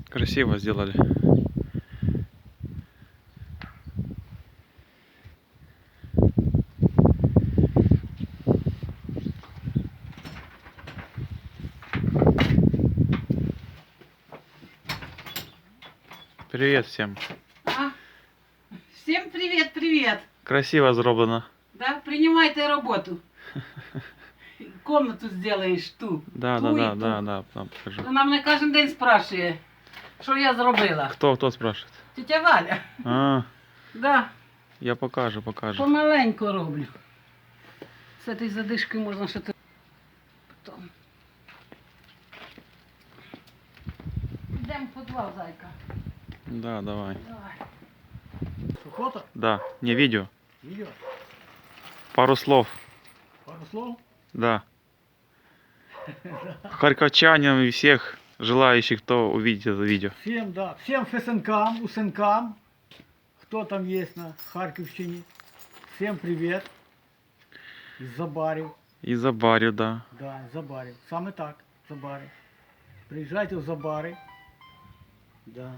Красиво сделали. Привет всем. Всем привет, привет. Красиво зроблено. Да, принимайте работу. Комнату сделаєш ту. Да, ту да, і да, ту. да, там покажу. Вона мене кожен день спрашує, що я зробила. Кто спрашивает? Тетя Валя. А, Да, я покажу. помаленьку роблю. З цією задишкою можна ще потім. Йдемо в підвал, зайка. Да, давай. Давай. Фото? Да, не видео. Видео? Пару слов. Пару слов? Да. Харьковчанам и всех желающих, кто увидит это видео. Всем, да. Всем ФСНКам, УСНКам, кто там есть на Харьковщине. Всем привет. Из Забарів. И за барю, да. Да, из Забарів. Саме так, Забарів. Приїжджайте в Забари. Да.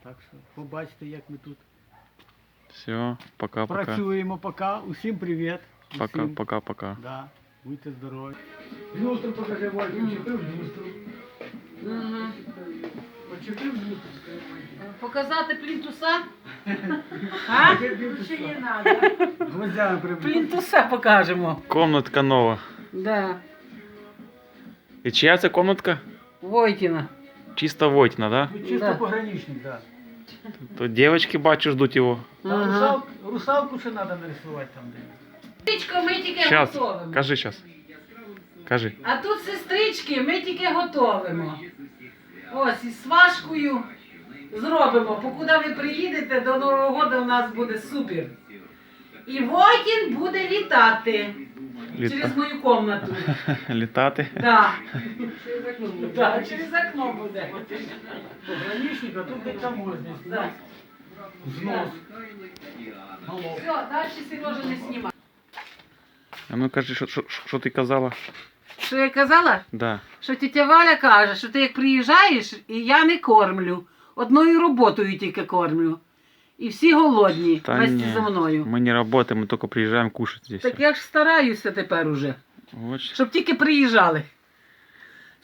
Так що побачите, як ми тут Все, пока-пока. працюємо пока. Усім привіт. Усім. Пока-пока. Да. Будьте здорові. Люстру покажи, Валька, чепив люстру. Ага. Почепив люстру, Показати плінтуса? А? Ще не треба. гвоздями прибив. Плінтуса покажемо. Комнатка нова. Да. И чья это комнатка? Войтіна. Чисто Войтина, да? Чисто Да. пограничник, да. То девочки, бачу, ждут его. Там русалку ще треба нарисувати там де. Сестричко, ми тільки Сейчас, готовимо. кажи сейчас. Кажи. А тут сестрички, ми тільки готовимо. Ось із сважкою зробимо. Покуди ви приїдете, до Нового року у нас буде супер. І Войтін буде літати через мою комнату. Летаты. Да. Да, через окно буде. Пограничник, а тут де таможня. Да. Знос. Голов. Все, далі Сережа не знімає. А ну кажи, що ти казала? Що я казала? Да. Що тетя Валя каже, що ти як приїжджаєш, і я не кормлю. Одною роботою тільки кормлю. І всі голодні Та вместе ні, зі мною. мы не работаем, мы только приезжаем кушать здесь. Так я ж стараюся тепер уже, Вот. щоб тільки приїжджали.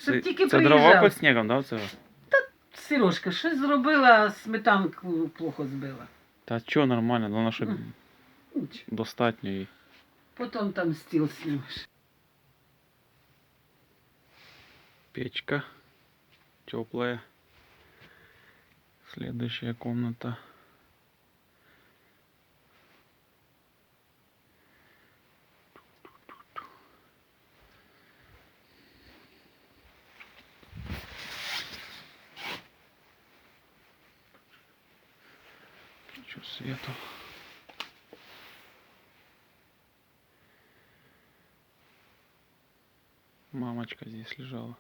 Щоб тільки Це дрова приїжджали. під снігом, да? Це? Сережка, щось зробила, сметанку плохо збила. Та що, нормально, головне, що Нічого. достатньо і... Потім там стіл знімеш. Печка теплая. Следующая комната. Чё свету? Мамочка здесь лежала.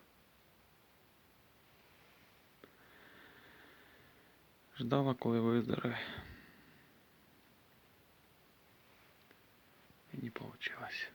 Ждала, коли выздоровеет. И не получилось.